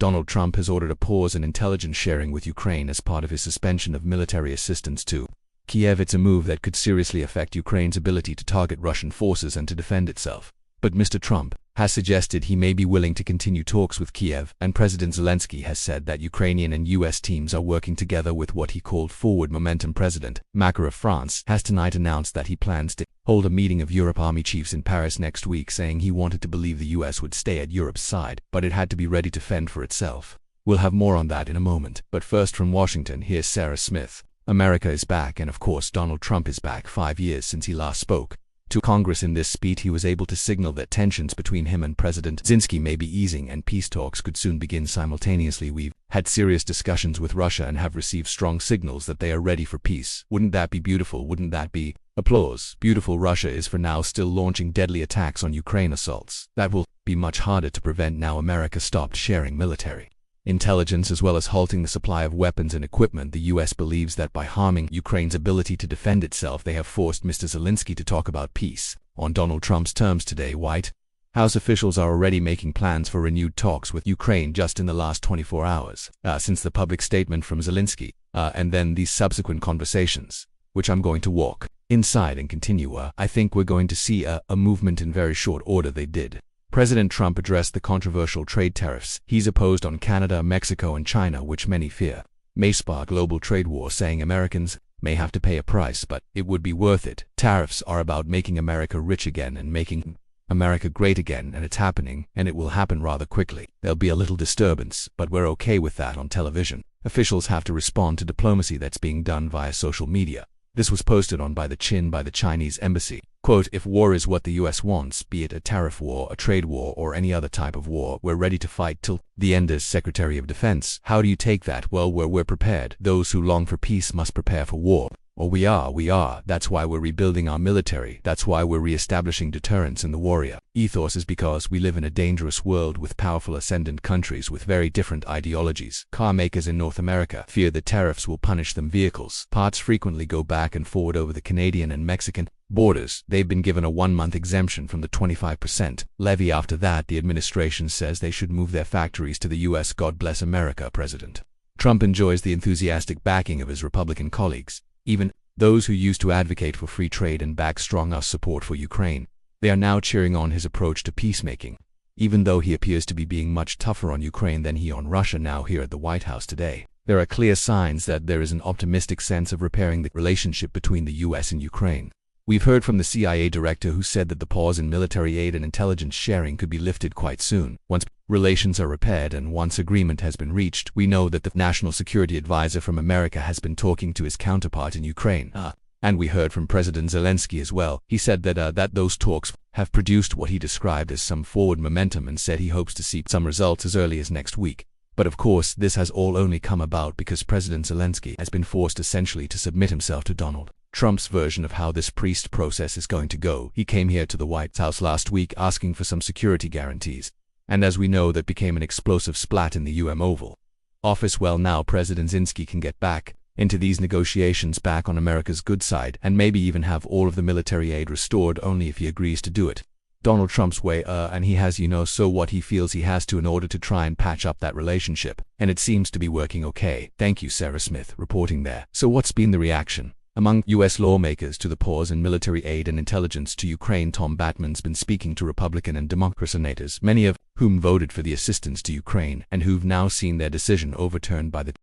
Donald Trump has ordered a pause in intelligence sharing with Ukraine as part of his suspension of military assistance to Kyiv. It's a move that could seriously affect Ukraine's ability to target Russian forces and to defend itself. But Mr. Trump has suggested he may be willing to continue talks with Kyiv, and President Zelensky has said that Ukrainian and US teams are working together with what he called forward momentum. President Macron of France has tonight announced that he plans to hold a meeting of Europe army chiefs in Paris next week, saying he wanted to believe the US would stay at Europe's side, but it had to be ready to fend for itself. We'll have more on that in a moment, but first from Washington, here's Sarah Smith. America is back, and of course Donald Trump is back. 5 years since he last spoke to Congress. In this speech, he was able to signal that tensions between him and President Zelensky may be easing and peace talks could soon begin simultaneously. We've had serious discussions with Russia and have received strong signals that they are ready for peace. Wouldn't that be beautiful? Wouldn't that be applause? Beautiful. Russia is for now still launching deadly attacks on Ukraine, assaults that will be much harder to prevent now America stopped sharing military intelligence as well as halting the supply of weapons and equipment. The US believes that by harming Ukraine's ability to defend itself, they have forced Mr. Zelensky to talk about peace on Donald Trump's terms today. White House officials are already making plans for renewed talks with Ukraine just in the last 24 hours since the public statement from Zelensky, and then these subsequent conversations, which I'm going to walk inside and continue. I think we're going to see a movement in very short order. They did. President Trump addressed the controversial trade tariffs he's opposed on Canada, Mexico, and China, which many fear may spark global trade war, saying Americans may have to pay a price, but it would be worth it. Tariffs are about making America rich again and making America great again, and it's happening, and it will happen rather quickly. There'll be a little disturbance, but we're okay with that on television. Officials have to respond to diplomacy that's being done via social media. This was posted on by the Chinese embassy. Quote, if war is what the US wants, be it a tariff war, a trade war, or any other type of war, we're ready to fight till the end. As Secretary of Defense, how do you take that? Well, we're prepared. Those who long for peace must prepare for war. Or we are. That's why we're rebuilding our military. That's why we're re-establishing deterrence in the warrior ethos, is because we live in a dangerous world with powerful ascendant countries with very different ideologies. Car makers in North America fear that tariffs will punish them. Vehicles parts frequently go back and forward over the Canadian and Mexican borders. They've been given a 1-month exemption from the 25% levy. After that, the administration says they should move their factories to the US. God bless America. President Trump enjoys the enthusiastic backing of his Republican colleagues, even those who used to advocate for free trade and back strong US support for Ukraine. They are now cheering on his approach to peacemaking, even though he appears to be being much tougher on Ukraine than he on Russia. Now here at the White House today, there are clear signs that there is an optimistic sense of repairing the relationship between the US and Ukraine. We've heard from the CIA director, who said that the pause in military aid and intelligence sharing could be lifted quite soon. Once relations are repaired and once agreement has been reached, we know that the National Security Advisor from America has been talking to his counterpart in Ukraine. And we heard from President Zelensky as well. He said that those talks have produced what he described as some forward momentum, and said he hopes to see some results as early as next week. But of course, this has all only come about because President Zelensky has been forced essentially to submit himself to Donald Trump's version of how this peace process is going to go. He came here to the White House last week asking for some security guarantees, and as we know, that became an explosive splat in the Oval Office. Well, now President Zelensky can get back into these negotiations, back on America's good side, and maybe even have all of the military aid restored, only if he agrees to do it Donald Trump's way, and he has, so what he feels he has to in order to try and patch up that relationship, and it seems to be working okay. Thank you, Sarah Smith, reporting there. So what's been the reaction among U.S. lawmakers to the pause in military aid and intelligence to Ukraine? Tom Batman's been speaking to Republican and Democrat senators, many of whom voted for the assistance to Ukraine, and who've now seen their decision overturned by the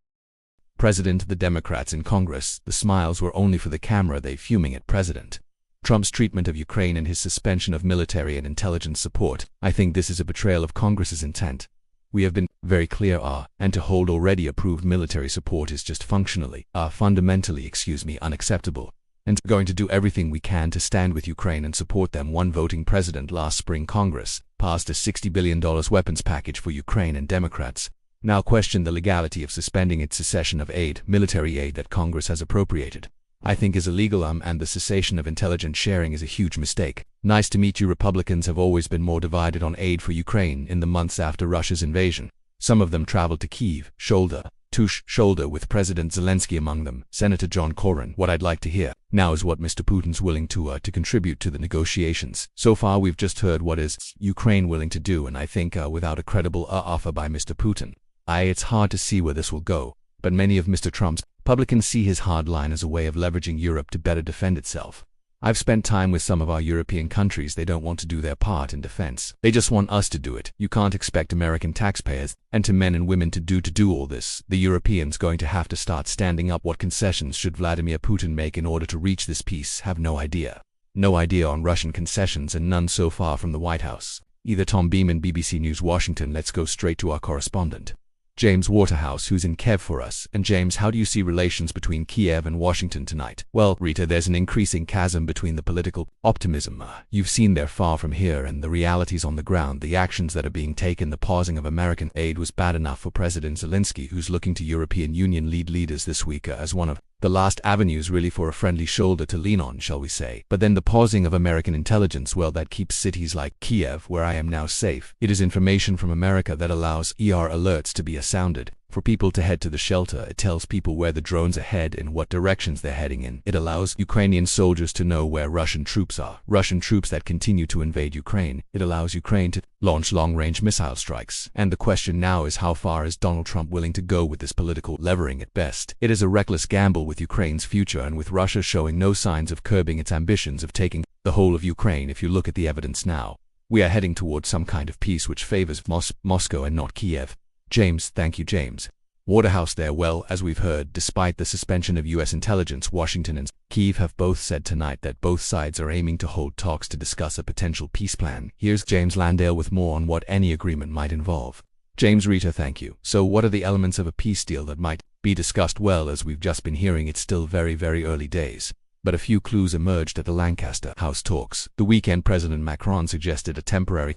president. The Democrats in Congress, the smiles were only for the camera. They fuming at President Trump's treatment of Ukraine and his suspension of military and intelligence support. I think this is a betrayal of Congress's intent. We have been very clear, and to hold already approved military support is just fundamentally, unacceptable, and going to do everything we can to stand with Ukraine and support them. One voting president last spring, Congress passed a $60 billion weapons package for Ukraine, and Democrats now question the legality of suspending its cessation of aid, military aid that Congress has appropriated. I think is illegal, and the cessation of intelligence sharing is a huge mistake. Nice to meet you. Republicans have always been more divided on aid for Ukraine in the months after Russia's invasion. Some of them traveled to Kyiv, shoulder to shoulder with President Zelensky among them. Senator John Cornyn. What I'd like to hear now is what Mr. Putin's willing to contribute to the negotiations. So far we've just heard what is Ukraine willing to do, and I think without a credible offer by Mr. Putin, It's hard to see where this will go, but many of Mr. Trump's Republicans see his hard line as a way of leveraging Europe to better defend itself. I've spent time with some of our European countries. They don't want to do their part in defense. They just want us to do it. You can't expect American taxpayers and to men and women to do all this. The Europeans going to have to start standing up. What concessions should Vladimir Putin make in order to reach this peace? Have no idea. No idea on Russian concessions, and none so far from the White House. Either Tom Beeman, BBC News, Washington. Let's go straight to our correspondent, James Waterhouse, who's in Kyiv for us. And James, how do you see relations between Kyiv and Washington tonight? Well, Rita, there's an increasing chasm between the political optimism you've seen there far from here and the realities on the ground. The actions that are being taken, the pausing of American aid was bad enough for President Zelensky, who's looking to European Union leaders this week as one of the last avenues really for a friendly shoulder to lean on, shall we say. But then the pausing of American intelligence, well, that keeps cities like Kyiv, where I am now, safe. It is information from America that allows alerts to be sounded for people to head to the shelter. It tells people where the drones are headed and what directions they're heading in. It allows Ukrainian soldiers to know where Russian troops are, Russian troops that continue to invade Ukraine. It allows Ukraine to launch long-range missile strikes. And the question now is, how far is Donald Trump willing to go with this political levering? At best, it is a reckless gamble with Ukraine's future, and with Russia showing no signs of curbing its ambitions of taking the whole of Ukraine. If you look at the evidence now, we are heading towards some kind of peace which favors Moscow and not Kyiv. James, thank you, James Waterhouse there. Well, as we've heard, despite the suspension of U.S. intelligence, Washington and Kyiv have both said tonight that both sides are aiming to hold talks to discuss a potential peace plan. Here's James Landale with more on what any agreement might involve. James, Rita, thank you. So what are the elements of a peace deal that might be discussed? Well, as we've just been hearing, it's still very, very early days. But a few clues emerged at the Lancaster House talks. The weekend, President Macron suggested a temporary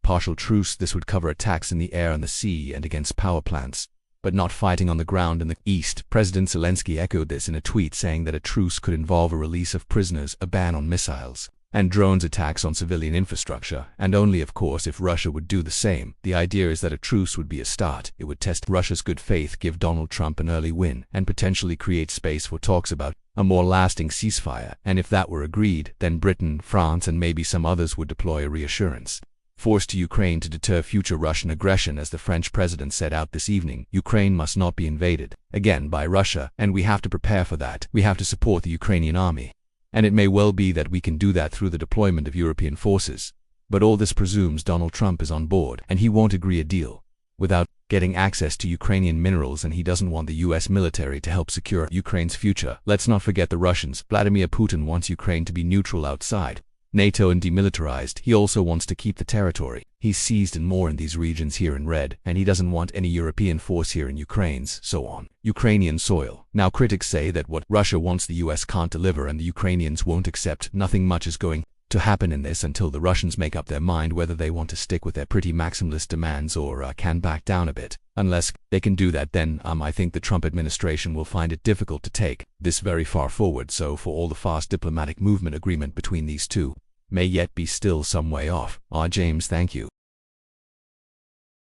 partial truce. This would cover attacks in the air and the sea and against power plants, but not fighting on the ground in the east. President Zelensky echoed this in a tweet, saying that a truce could involve a release of prisoners, a ban on missiles and drones attacks on civilian infrastructure, and only, of course, if Russia would do the same. The idea is that a truce would be a start. It would test Russia's good faith, give Donald Trump an early win, and potentially create space for talks about a more lasting ceasefire. And if that were agreed, then Britain, France, and maybe some others would deploy a reassurance force to Ukraine to deter future Russian aggression. As the French president said out this evening, Ukraine must not be invaded again by Russia, and we have to prepare for that. We have to support the Ukrainian army. And it may well be that we can do that through the deployment of European forces. But all this presumes Donald Trump is on board, and he won't agree a deal without getting access to Ukrainian minerals, and he doesn't want the US military to help secure Ukraine's future. Let's not forget the Russians. Vladimir Putin wants Ukraine to be neutral outside NATO and demilitarized. He also wants to keep the territory he's seized and more in these regions here in red, and he doesn't want any European force here in Ukrainian soil. Now critics say that what Russia wants the US can't deliver, and the Ukrainians won't accept. Nothing much is going to happen in this until the Russians make up their mind whether they want to stick with their pretty maximalist demands or can back down a bit. Unless they can do that, then I think the Trump administration will find it difficult to take this very far forward. So for all the fast diplomatic movement, agreement between these two may yet be still some way off. James, thank you.